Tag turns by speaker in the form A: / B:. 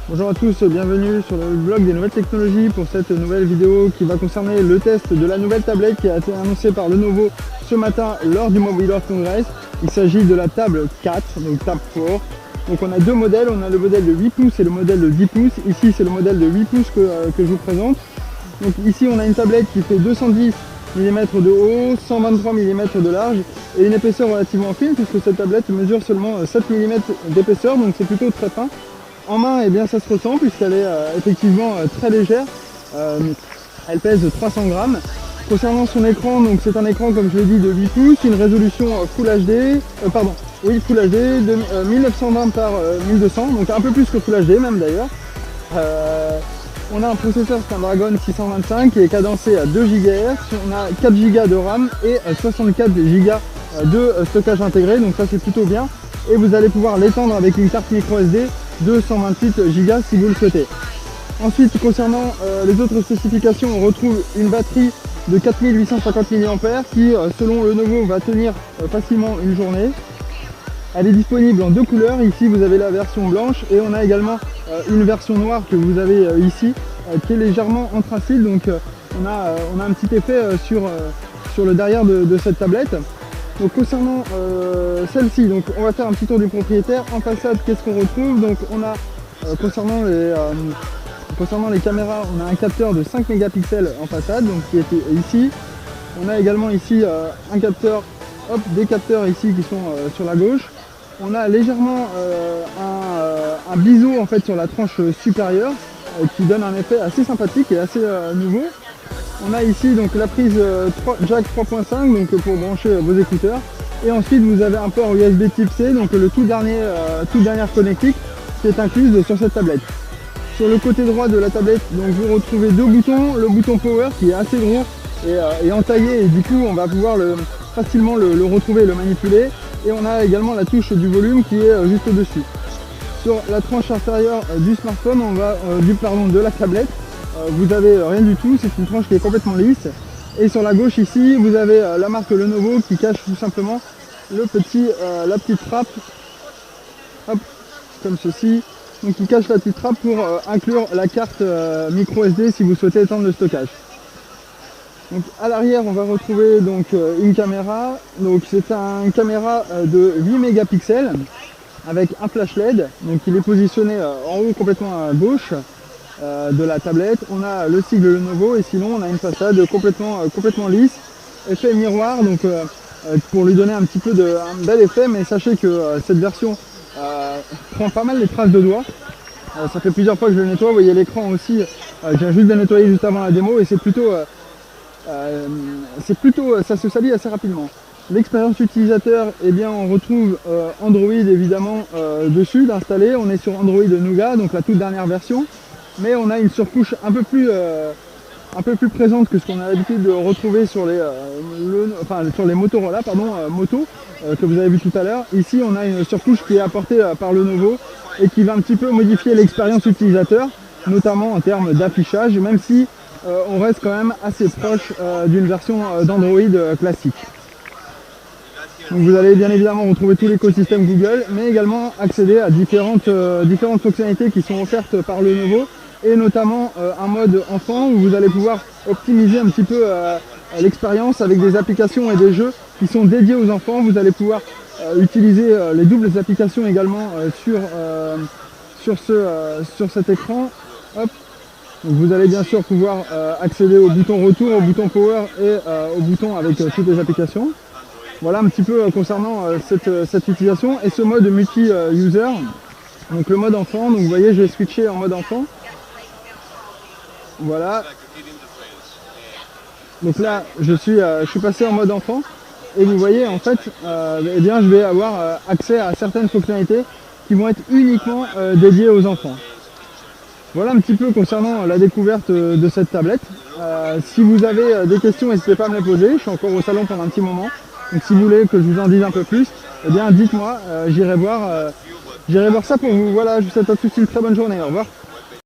A: Bonjour à tous, bienvenue sur le blog des nouvelles technologies pour cette nouvelle vidéo qui va concerner le test de la nouvelle tablette qui a été annoncée par Lenovo ce matin lors du Mobile World Congress. Il s'agit de la Tab 4, donc Tab 4. Donc on a deux modèles, on a le modèle de 8 pouces et le modèle de 10 pouces. Ici c'est le modèle de 8 pouces que je vous présente. Donc ici on a une tablette qui fait 210 mm de haut, 123 mm de large et une épaisseur relativement fine puisque cette tablette mesure seulement 7 mm d'épaisseur, donc c'est plutôt très fin. En main, eh bien, ça se ressent puisqu'elle est effectivement très légère. Elle pèse 300 grammes. Concernant son écran, donc c'est un écran comme je l'ai dit de 8 pouces, une résolution Full HD, Full HD de 1920 par 1200, donc un peu plus que Full HD même d'ailleurs. On a un processeur Snapdragon 625 qui est cadencé à 2 GHz, on a 4 Go de RAM et 64 Go de stockage intégré, donc ça c'est plutôt bien. Et vous allez pouvoir l'étendre avec une carte micro SD de 128 Go si vous le souhaitez. Ensuite, concernant les autres spécifications, on retrouve une batterie de 4850 mAh qui, selon Lenovo, va tenir facilement une journée. Elle est disponible en deux couleurs. Ici, vous avez la version blanche et on a également une version noire que vous avez ici, qui est légèrement anthracite. Donc, on a un petit effet sur le derrière de cette tablette. Donc concernant celle-ci, donc on va faire un petit tour du propriétaire. En façade, qu'est-ce qu'on retrouve? Donc on a concernant les caméras, on a un capteur de 5 mégapixels en façade, donc qui est ici. On a également ici un capteur, des capteurs ici qui sont sur la gauche. On a légèrement un biseau en fait sur la tranche supérieure qui donne un effet assez sympathique et assez nouveau. On a ici donc la prise jack 3.5 donc pour brancher vos écouteurs, et ensuite vous avez un port USB type C, donc le toute dernière connectique qui est incluse sur cette tablette. Sur le côté droit de la tablette, donc vous retrouvez deux boutons, le bouton power qui est assez gros et entaillé, et du coup on va pouvoir facilement le retrouver et le manipuler, et on a également la touche du volume qui est juste au-dessus. Sur la tranche inférieure du smartphone, de la tablette, vous avez rien du tout, c'est une tranche qui est complètement lisse. Et sur la gauche ici, vous avez la marque Lenovo qui cache tout simplement la petite trappe, hop, comme ceci. Donc qui cache la petite trappe pour inclure la carte micro SD si vous souhaitez étendre le stockage. Donc à l'arrière, on va retrouver donc une caméra. Donc c'est une caméra de 8 mégapixels avec un flash LED. Donc il est positionné en haut complètement à gauche de la tablette. On a le sigle Lenovo et sinon on a une façade complètement lisse, effet miroir, donc pour lui donner un bel effet, mais sachez que cette version prend pas mal les traces de doigts. Ça fait plusieurs fois que je le nettoie, vous voyez l'écran aussi, je viens juste de nettoyer juste avant la démo et ça se salit assez rapidement. L'expérience utilisateur, eh bien on retrouve Android évidemment dessus d'installer. On est sur Android Nougat, donc la toute dernière version. Mais on a une surcouche un peu plus présente que ce qu'on a l'habitude de retrouver sur les Motorola, Moto, que vous avez vu tout à l'heure. Ici, on a une surcouche qui est apportée par Lenovo et qui va un petit peu modifier l'expérience utilisateur, notamment en termes d'affichage, même si on reste quand même assez proche d'une version d'Android classique. Donc vous allez bien évidemment retrouver tout l'écosystème Google, mais également accéder à différentes fonctionnalités qui sont offertes par Lenovo, et notamment un mode enfant où vous allez pouvoir optimiser un petit peu l'expérience avec des applications et des jeux qui sont dédiés aux enfants. Vous allez pouvoir utiliser les doubles applications également sur cet écran. Hop. Donc vous allez bien sûr pouvoir accéder au bouton retour, au bouton power et au bouton avec toutes les applications. Voilà un petit peu concernant cette utilisation et ce mode multi-user. Donc le mode enfant, donc vous voyez je vais switcher en mode enfant. Voilà. Donc là je suis passé en mode enfant et vous voyez en fait eh bien, je vais avoir accès à certaines fonctionnalités qui vont être uniquement dédiées aux enfants. Voilà un petit peu concernant la découverte de cette tablette. Si vous avez des questions, n'hésitez pas à me les poser, je suis encore au salon pendant un petit moment. Donc si vous voulez que je vous en dise un peu plus, eh bien dites-moi, j'irai voir ça pour vous. Voilà, je vous souhaite à tous une très bonne journée, au revoir.